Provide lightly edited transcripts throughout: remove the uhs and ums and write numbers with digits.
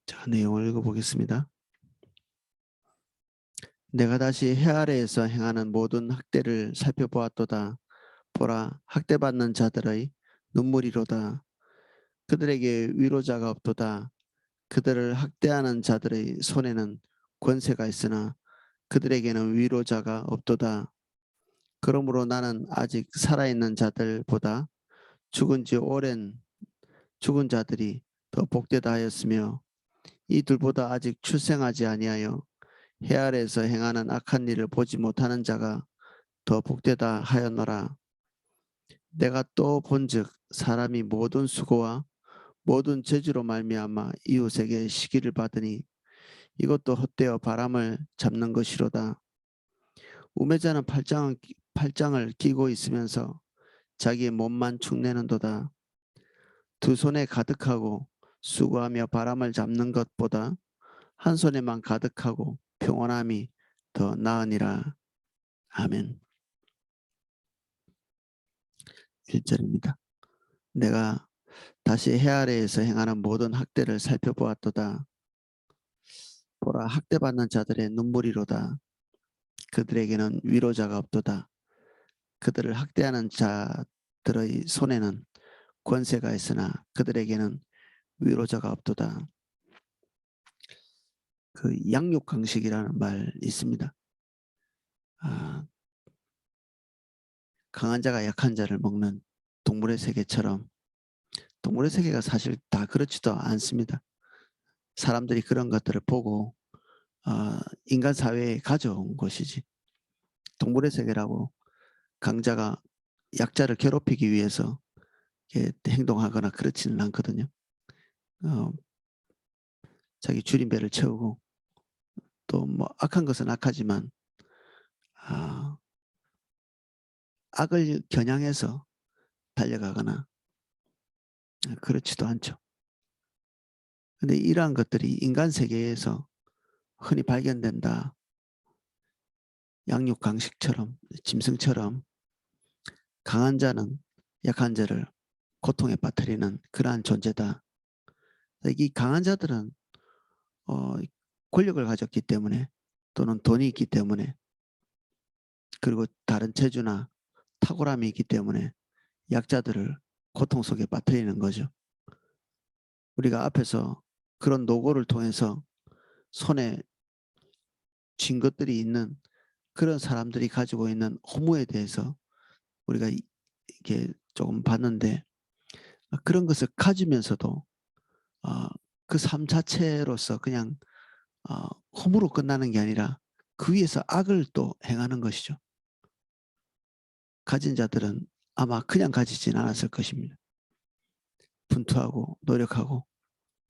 자, 내용을 읽어보겠습니다. 내가 다시 해 아래에서 행하는 모든 학대를 살펴보았도다. 보라, 학대받는 자들의 눈물이로다. 그들에게 위로자가 없도다. 그들을 학대하는 자들의 손에는 권세가 있으나 그들에게는 위로자가 없도다. 그러므로 나는 아직 살아있는 자들보다 죽은 지 오랜 죽은 자들이 더 복되다 하였으며 이 둘보다 아직 출생하지 아니하여 해 아래에서 행하는 악한 일을 보지 못하는 자가 더 복되다 하였노라. 내가 또 본즉 사람이 모든 수고와 모든 재주로 말미암아 이웃에게 시기를 받으니 이것도 헛되어 바람을 잡는 것이로다. 우매자는 팔짱을 끼고 있으면서 자기의 몸만 축내는도다. 두 손에 가득하고 수고하며 바람을 잡는 것보다 한 손에만 가득하고 평온함이 더 나으니라. 아멘. 1절입니다. 내가 다시 해 아래에서 행하는 모든 학대를 살펴보았도다. 보라, 학대받는 자들의 눈물이로다. 그들에게는 위로자가 없도다. 그들을 학대하는 자들의 손에는 권세가 있으나 그들에게는 위로자가 없도다. 그 양육강식이라는 말 있습니다. 강한 자가 약한 자를 먹는 동물의 세계처럼 동물의 세계가 사실 다 그렇지도 않습니다. 사람들이 그런 것들을 보고 인간 사회에 가져온 것이지, 동물의 세계라고 강자가 약자를 괴롭히기 위해서 행동하거나 그렇지는 않거든요. 자기 줄임배를 채우고 또 뭐 악한 것은 악하지만 악을 겨냥해서 달려가거나 그렇지도 않죠. 근데 이러한 것들이 인간 세계에서 흔히 발견된다. 양육강식처럼, 짐승처럼 강한 자는 약한 자를 고통에 빠뜨리는 그러한 존재다. 이 강한 자들은 권력을 가졌기 때문에 또는 돈이 있기 때문에 그리고 다른 재주나 탁월함이 있기 때문에 약자들을 고통 속에 빠뜨리는 거죠. 우리가 앞에서 그런 노고를 통해서 손에 쥔 것들이 있는 그런 사람들이 가지고 있는 허무에 대해서 우리가 이렇게 조금 봤는데, 그런 것을 가지면서도 그 삶 자체로서 그냥 허무로 끝나는 게 아니라 그 위에서 악을 또 행하는 것이죠. 가진 자들은 아마 그냥 가지진 않았을 것입니다. 분투하고 노력하고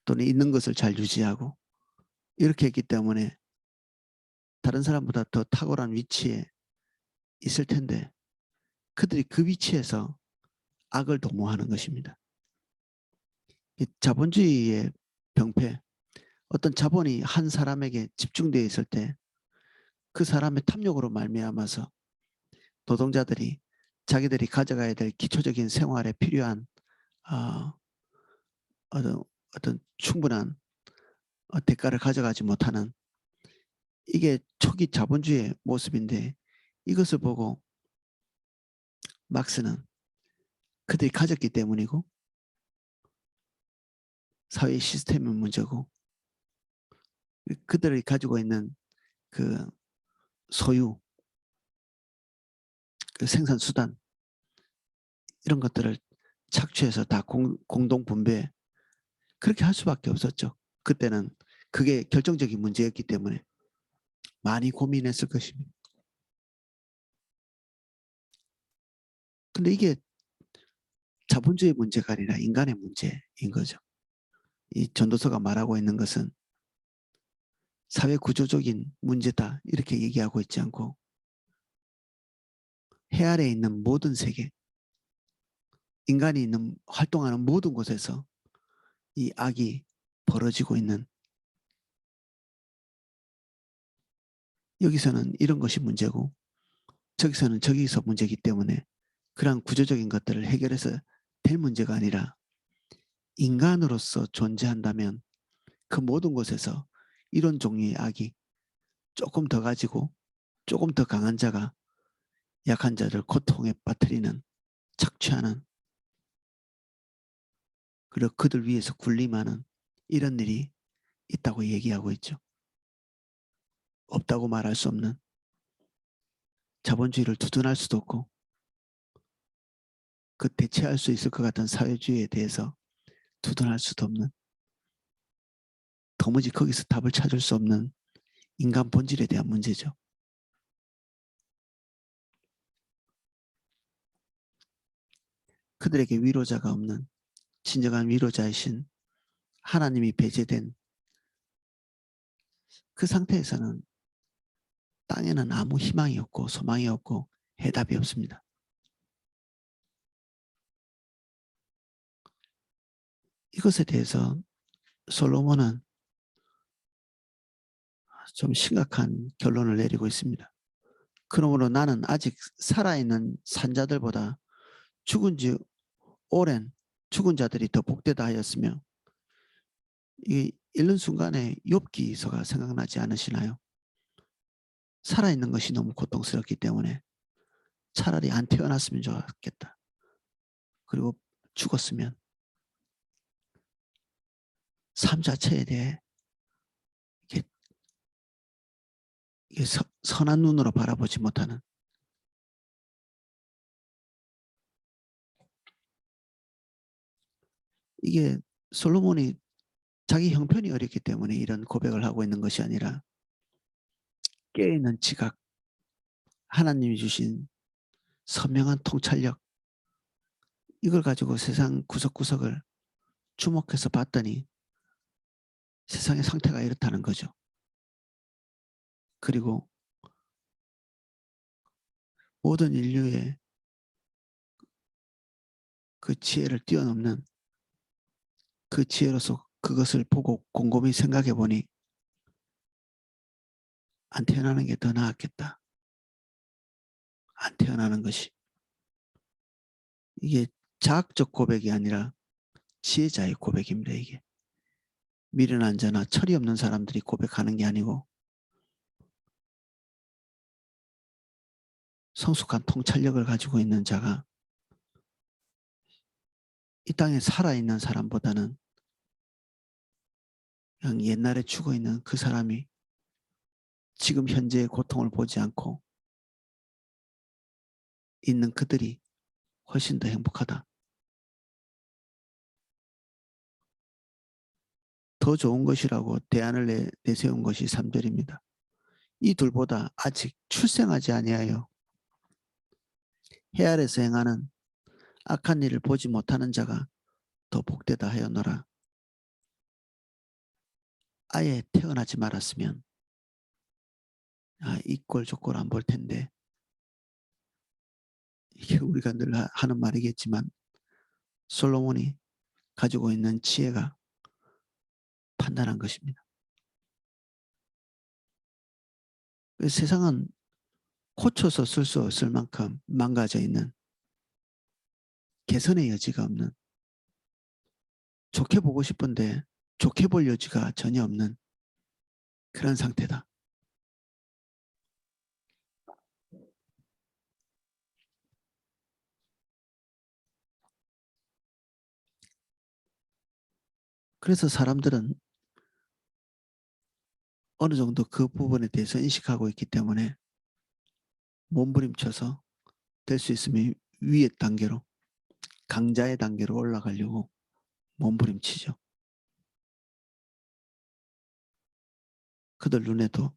또는 있는 것을 잘 유지하고 이렇게 했기 때문에 다른 사람보다 더 탁월한 위치에 있을 텐데 그들이 그 위치에서 악을 도모하는 것입니다. 자본주의의 병폐, 어떤 자본이 한 사람에게 집중되어 있을 때 그 사람의 탐욕으로 말미암아서 노동자들이 자기들이 가져가야 될 기초적인 생활에 필요한 어떤 충분한 대가를 가져가지 못하는, 이게 초기 자본주의의 모습인데 이것을 보고 막스는 그들이 가졌기 때문이고 사회 시스템의 문제고 그들이 가지고 있는 그 소유, 그 생산 수단 이런 것들을 착취해서 다 공동 분배 그렇게 할 수밖에 없었죠. 그때는 그게 결정적인 문제였기 때문에 많이 고민했을 것입니다. 근데 이게 자본주의 문제가 아니라 인간의 문제인 거죠. 이 전도서가 말하고 있는 것은 사회 구조적인 문제다 이렇게 얘기하고 있지 않고 해 아래에 있는 모든 세계, 인간이 있는 활동하는 모든 곳에서 이 악이 벌어지고 있는, 여기서는 이런 것이 문제고 저기서는 저기서 문제이기 때문에 그러한 구조적인 것들을 해결해서 될 문제가 아니라 인간으로서 존재한다면 그 모든 곳에서 이런 종류의 악이 조금 더 가지고 조금 더 강한 자가 약한 자를 고통에 빠뜨리는, 착취하는, 그리고 그들 위해서 군림하는 이런 일이 있다고 얘기하고 있죠. 없다고 말할 수 없는, 자본주의를 두둔할 수도 없고 그 대체할 수 있을 것 같은 사회주의에 대해서 두둔할 수도 없는, 도무지 거기서 답을 찾을 수 없는 인간 본질에 대한 문제죠. 그들에게 위로자가 없는, 진정한 위로자이신 하나님이 배제된 그 상태에서는 땅에는 아무 희망이 없고 소망이 없고 해답이 없습니다. 이것에 대해서 솔로몬은 좀 심각한 결론을 내리고 있습니다. 그러므로 나는 아직 살아있는 산자들보다 죽은 지 오랜 죽은 자들이 더 복되다 하였으며, 이 읽는 순간에 욥기서가 생각나지 않으시나요? 살아있는 것이 너무 고통스럽기 때문에 차라리 안 태어났으면 좋았겠다. 그리고 죽었으면 삶 자체에 대해 이게 선한 눈으로 바라보지 못하는, 이게 솔로몬이 자기 형편이 어렵기 때문에 이런 고백을 하고 있는 것이 아니라 깨어있는 지각, 하나님이 주신 선명한 통찰력, 이걸 가지고 세상 구석구석을 주목해서 봤더니 세상의 상태가 이렇다는 거죠. 그리고 모든 인류의 그 지혜를 뛰어넘는, 그 지혜로서 그것을 보고 곰곰이 생각해 보니 안 태어나는 게 더 나았겠다. 안 태어나는 것이. 이게 자학적 고백이 아니라 지혜자의 고백입니다. 이게 미련한 자나 철이 없는 사람들이 고백하는 게 아니고 성숙한 통찰력을 가지고 있는 자가, 이 땅에 살아있는 사람보다는 그냥 옛날에 죽어있는 그 사람이 지금 현재의 고통을 보지 않고 있는 그들이 훨씬 더 행복하다. 더 좋은 것이라고 대안을 내세운 것이 3절입니다. 이 둘보다 아직 출생하지 아니하여 해 아래서 행하는 악한 일을 보지 못하는 자가 더 복되다 하였노라. 아예 태어나지 말았으면 이 꼴 저 꼴 안 볼 텐데, 이게 우리가 늘 하는 말이겠지만 솔로몬이 가지고 있는 지혜가 판단한 것입니다. 세상은 고쳐서 쓸 수 없을 만큼 망가져 있는, 개선의 여지가 없는, 좋게 보고 싶은데 좋게 볼 여지가 전혀 없는 그런 상태다. 그래서 사람들은 어느 정도 그 부분에 대해서 인식하고 있기 때문에 몸부림쳐서 될 수 있으면 위의 단계로, 강자의 단계로 올라가려고 몸부림치죠. 그들 눈에도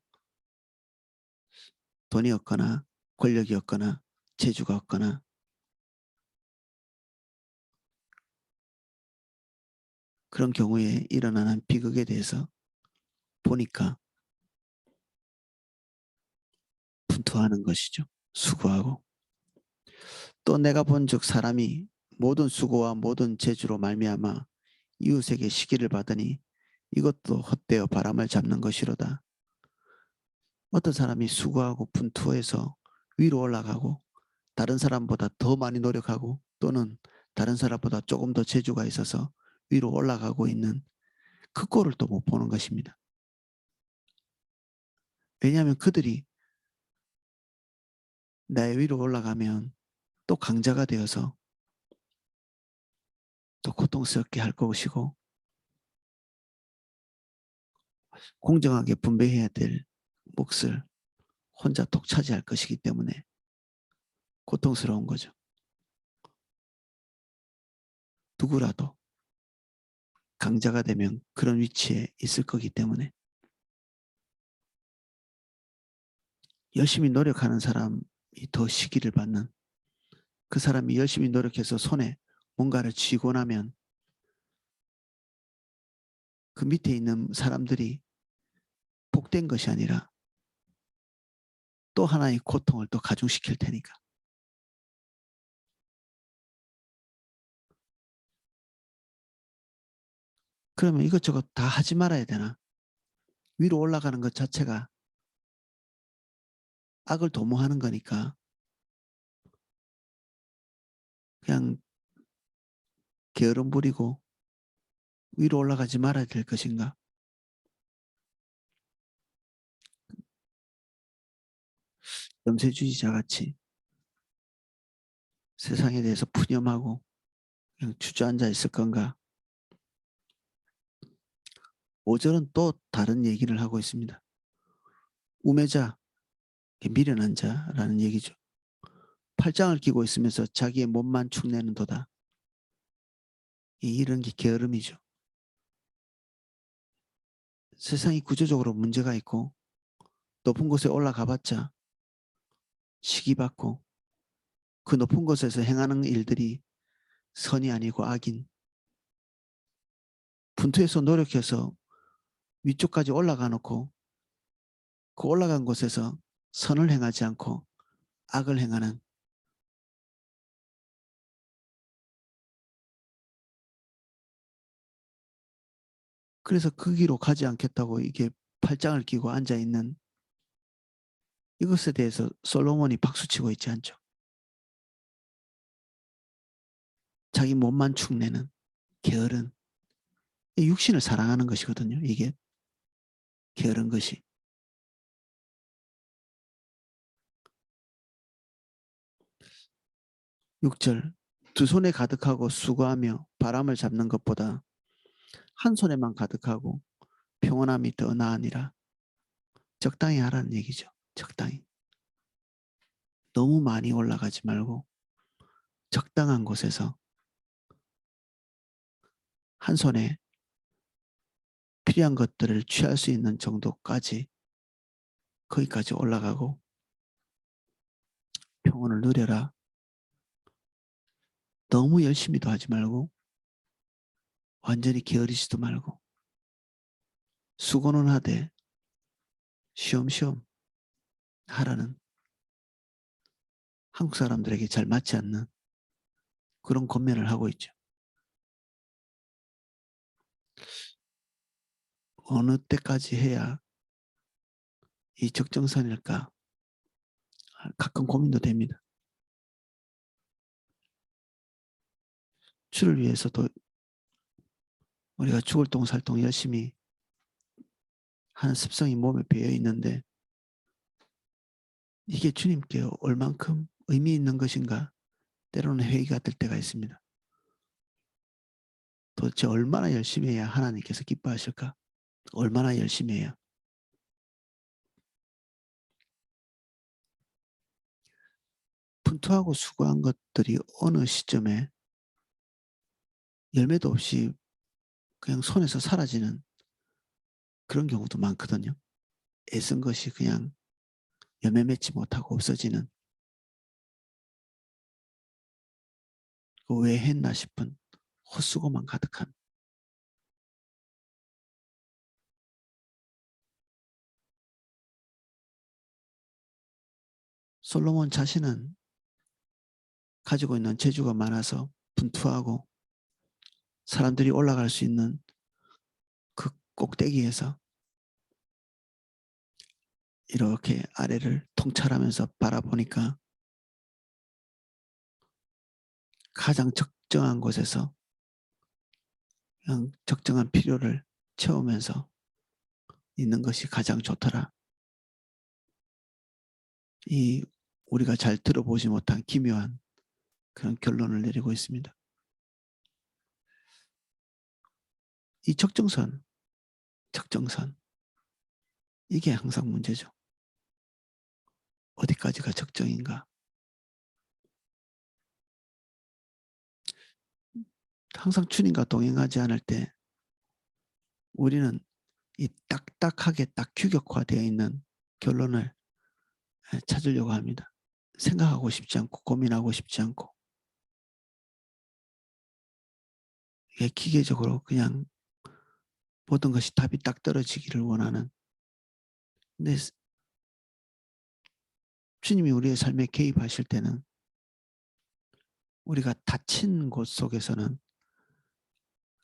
돈이 없거나 권력이 없거나 재주가 없거나 그런 경우에 일어나는 비극에 대해서 보니까 분투하는 것이죠. 수고하고. 또 내가 본즉 사람이 모든 수고와 모든 재주로 말미암아 이웃에게 시기를 받으니 이것도 헛되어 바람을 잡는 것이로다. 어떤 사람이 수고하고 분투해서 위로 올라가고 다른 사람보다 더 많이 노력하고 또는 다른 사람보다 조금 더 재주가 있어서 위로 올라가고 있는 그 꼴을 또 못 보는 것입니다. 왜냐하면 그들이 나의 위로 올라가면 또 강자가 되어서 또 고통스럽게 할 것이고 공정하게 분배해야 될 몫을 혼자 독차지할 것이기 때문에 고통스러운 거죠. 누구라도 강자가 되면 그런 위치에 있을 거기 때문에 열심히 노력하는 사람이 더 시기를 받는, 그 사람이 열심히 노력해서 손에 뭔가를 쥐고 나면 그 밑에 있는 사람들이 복된 것이 아니라 또 하나의 고통을 또 가중시킬 테니까. 그러면 이것저것 다 하지 말아야 되나? 위로 올라가는 것 자체가 악을 도모하는 거니까 그냥 게으름 부리고 위로 올라가지 말아야 될 것인가? 염세주의자 같이 세상에 대해서 푸념하고 그냥 주저앉아 있을 건가? 5절은 또 다른 얘기를 하고 있습니다. 우매자, 미련한 자라는 얘기죠. 팔짱을 끼고 있으면서 자기의 몸만 축내는 도다. 이런 게 게으름이죠. 세상이 구조적으로 문제가 있고 높은 곳에 올라가봤자 시기받고 그 높은 곳에서 행하는 일들이 선이 아니고 악인, 분투해서 노력해서 위쪽까지 올라가 놓고 그 올라간 곳에서 선을 행하지 않고 악을 행하는, 그래서 그 길로 가지 않겠다고 이게 팔짱을 끼고 앉아있는 이것에 대해서 솔로몬이 박수치고 있지 않죠. 자기 몸만 축내는 게으른, 육신을 사랑하는 것이거든요. 이게 게으른 것이. 6절, 두 손에 가득하고 수고하며 바람을 잡는 것보다 한 손에만 가득하고 평온함이 더 나으니라. 적당히 하라는 얘기죠. 적당히. 너무 많이 올라가지 말고 적당한 곳에서 한 손에 필요한 것들을 취할 수 있는 정도까지 거기까지 올라가고 평온을 누려라. 너무 열심히도 하지 말고 완전히 게으르지도 말고 수고는 하되 쉬엄쉬엄 하라는, 한국 사람들에게 잘 맞지 않는 그런 권면을 하고 있죠. 어느 때까지 해야 이 적정선일까? 가끔 고민도 됩니다. 주를 위해서도 우리가 죽을 똥살똥 열심히 하는 습성이 몸에 배어 있는데 이게 주님께 얼만큼 의미 있는 것인가? 때로는 회의가 될 때가 있습니다. 도대체 얼마나 열심히 해야 하나님께서 기뻐하실까? 얼마나 열심히 해야? 분투하고 수고한 것들이 어느 시점에 열매도 없이 그냥 손에서 사라지는 그런 경우도 많거든요. 애쓴 것이 그냥 열매 맺지 못하고 없어지는, 왜 했나 싶은 헛수고만 가득한. 솔로몬 자신은 가지고 있는 재주가 많아서 분투하고 사람들이 올라갈 수 있는 그 꼭대기에서 이렇게 아래를 통찰하면서 바라보니까 가장 적정한 곳에서 그냥 적정한 필요를 채우면서 있는 것이 가장 좋더라. 이 우리가 잘 들어보지 못한 기묘한 그런 결론을 내리고 있습니다. 이 적정선 이게 항상 문제죠. 어디까지가 적정인가. 항상 주님과 동행하지 않을 때 우리는 이 딱딱하게 딱 규격화되어 있는 결론을 찾으려고 합니다. 생각하고 싶지 않고 고민하고 싶지 않고 이게 기계적으로 그냥 모든 것이 답이 딱 떨어지기를 원하는. 근데 주님이 우리의 삶에 개입하실 때는 우리가 닫힌 곳 속에서는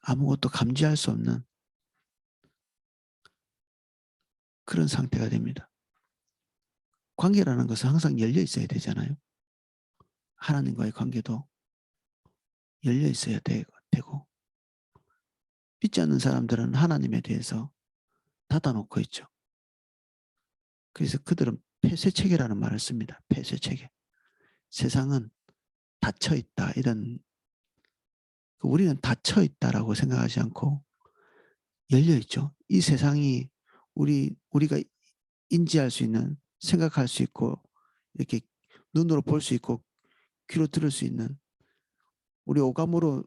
아무것도 감지할 수 없는 그런 상태가 됩니다. 관계라는 것은 항상 열려 있어야 되잖아요. 하나님과의 관계도 열려 있어야 되고 믿지 않는 사람들은 하나님에 대해서 닫아놓고 있죠. 그래서 그들은 폐쇄체계라는 말을 씁니다. 폐쇄체계. 세상은 닫혀있다. 이런 우리는 닫혀있다라고 생각하지 않고 열려있죠. 이 세상이 우리가 인지할 수 있는 생각할 수 있고 이렇게 눈으로 볼 수 있고 귀로 들을 수 있는 우리 오감으로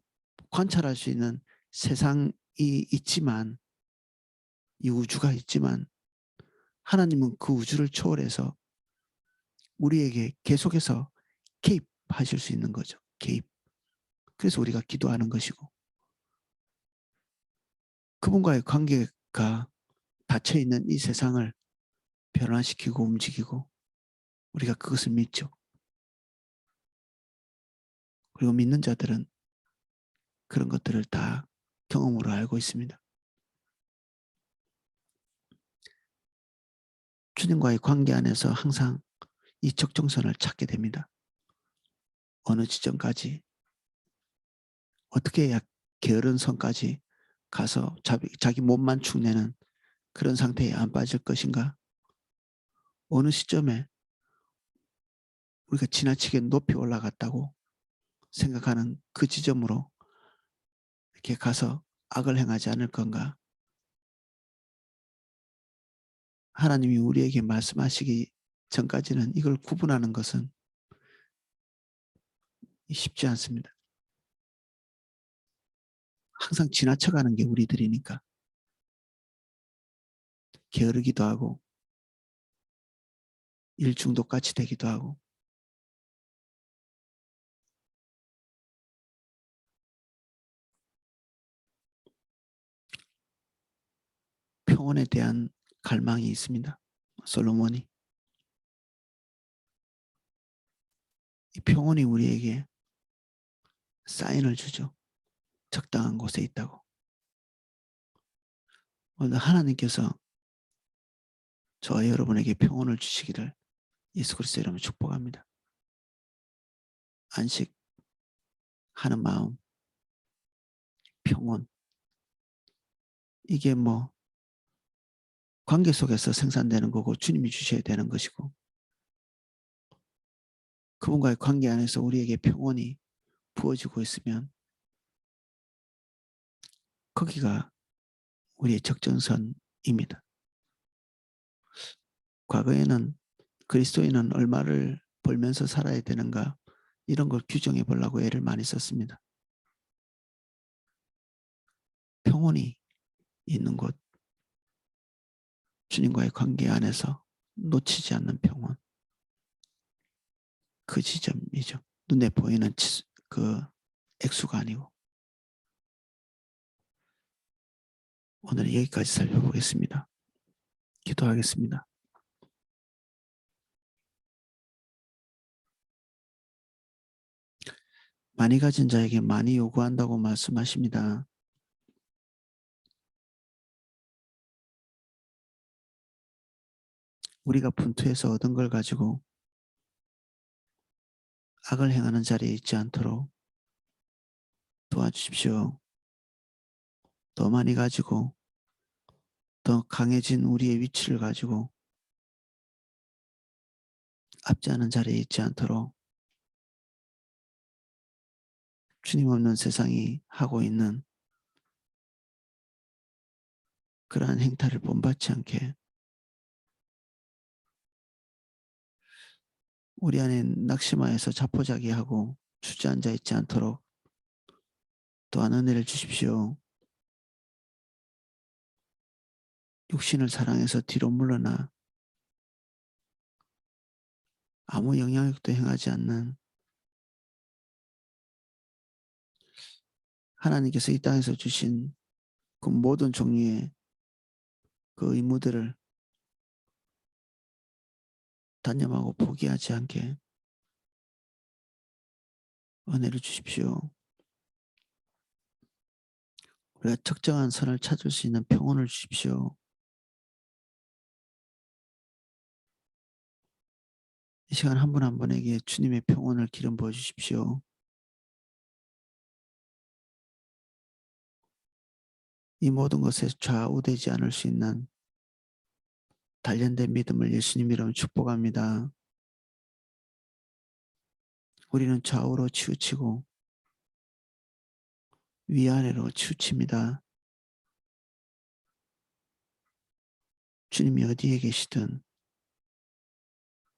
관찰할 수 있는 세상이 있지만 이 우주가 있지만 하나님은 그 우주를 초월해서 우리에게 계속해서 개입하실 수 있는 거죠. 개입. 그래서 우리가 기도하는 것이고 그분과의 관계가 닫혀있는 이 세상을 변화시키고 움직이고 우리가 그것을 믿죠. 그리고 믿는 자들은 그런 것들을 다 경험으로 알고 있습니다. 주님과의 관계 안에서 항상 이 적정선을 찾게 됩니다. 어느 지점까지 어떻게 해야 게으른 선까지 가서 자기 몸만 축내는 그런 상태에 안 빠질 것인가. 어느 시점에 우리가 지나치게 높이 올라갔다고 생각하는 그 지점으로 이렇게 가서 악을 행하지 않을 건가. 하나님이 우리에게 말씀하시기 전까지는 이걸 구분하는 것은 쉽지 않습니다. 항상 지나쳐가는 게 우리들이니까 게으르기도 하고 일 중독같이 되기도 하고 평온에 대한 갈망이 있습니다. 솔로몬이 이 평온이 우리에게 사인을 주죠. 적당한 곳에 있다고. 오늘 하나님께서 저와 여러분에게 평온을 주시기를 예수 그리스도 이름으로 축복합니다. 안식하는 마음, 평온. 이게 뭐 관계 속에서 생산되는 거고 주님이 주셔야 되는 것이고 그분과의 관계 안에서 우리에게 평온이 부어지고 있으면 거기가 우리의 적정선입니다. 과거에는 그리스도인은 얼마를 벌면서 살아야 되는가 이런 걸 규정해 보려고 애를 많이 썼습니다. 평온이 있는 곳, 주님과의 관계 안에서 놓치지 않는 평온, 그 지점이죠. 눈에 보이는 그 액수가 아니고. 오늘 여기까지 살펴보겠습니다. 기도하겠습니다. 많이 가진 자에게 많이 요구한다고 말씀하십니다. 우리가 분투해서 얻은 걸 가지고 악을 행하는 자리에 있지 않도록 도와주십시오. 더 많이 가지고 더 강해진 우리의 위치를 가지고 앞지하는 자리에 있지 않도록 주님 없는 세상이 하고 있는 그러한 행태를 본받지 않게 우리 안에 낙심하여서 자포자기하고 주저앉아 있지 않도록 또한 은혜를 주십시오. 육신을 사랑해서 뒤로 물러나 아무 영향력도 행하지 않는 하나님께서 이 땅에서 주신 그 모든 종류의 그 의무들을 단념하고 포기하지 않게 은혜를 주십시오. 우리가 적정한 선을 찾을 수 있는 평온을 주십시오. 이 시간 한 분 한 분에게 주님의 평온을 기름 부어 주십시오. 이 모든 것에 좌우되지 않을 수 있는 단련된 믿음을 예수님 이름으로 축복합니다. 우리는 좌우로 치우치고 위아래로 치우칩니다. 주님이 어디에 계시든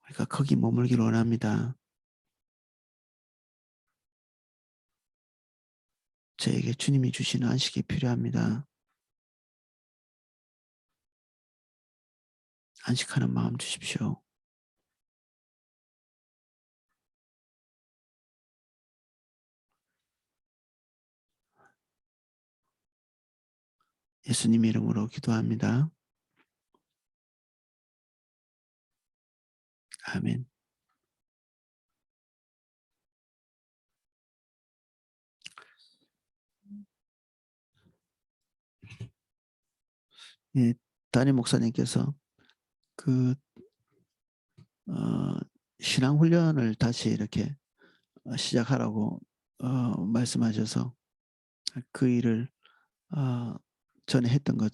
우리가 거기 머물기를 원합니다. 저에게 주님이 주시는 안식이 필요합니다. 안식하는 마음 주십시오. 예수님 이름으로 기도합니다. 아멘. 예, 담임 목사님께서 그 신앙 훈련을 다시 이렇게 시작하라고 말씀하셔서 그 일을 전에 했던 것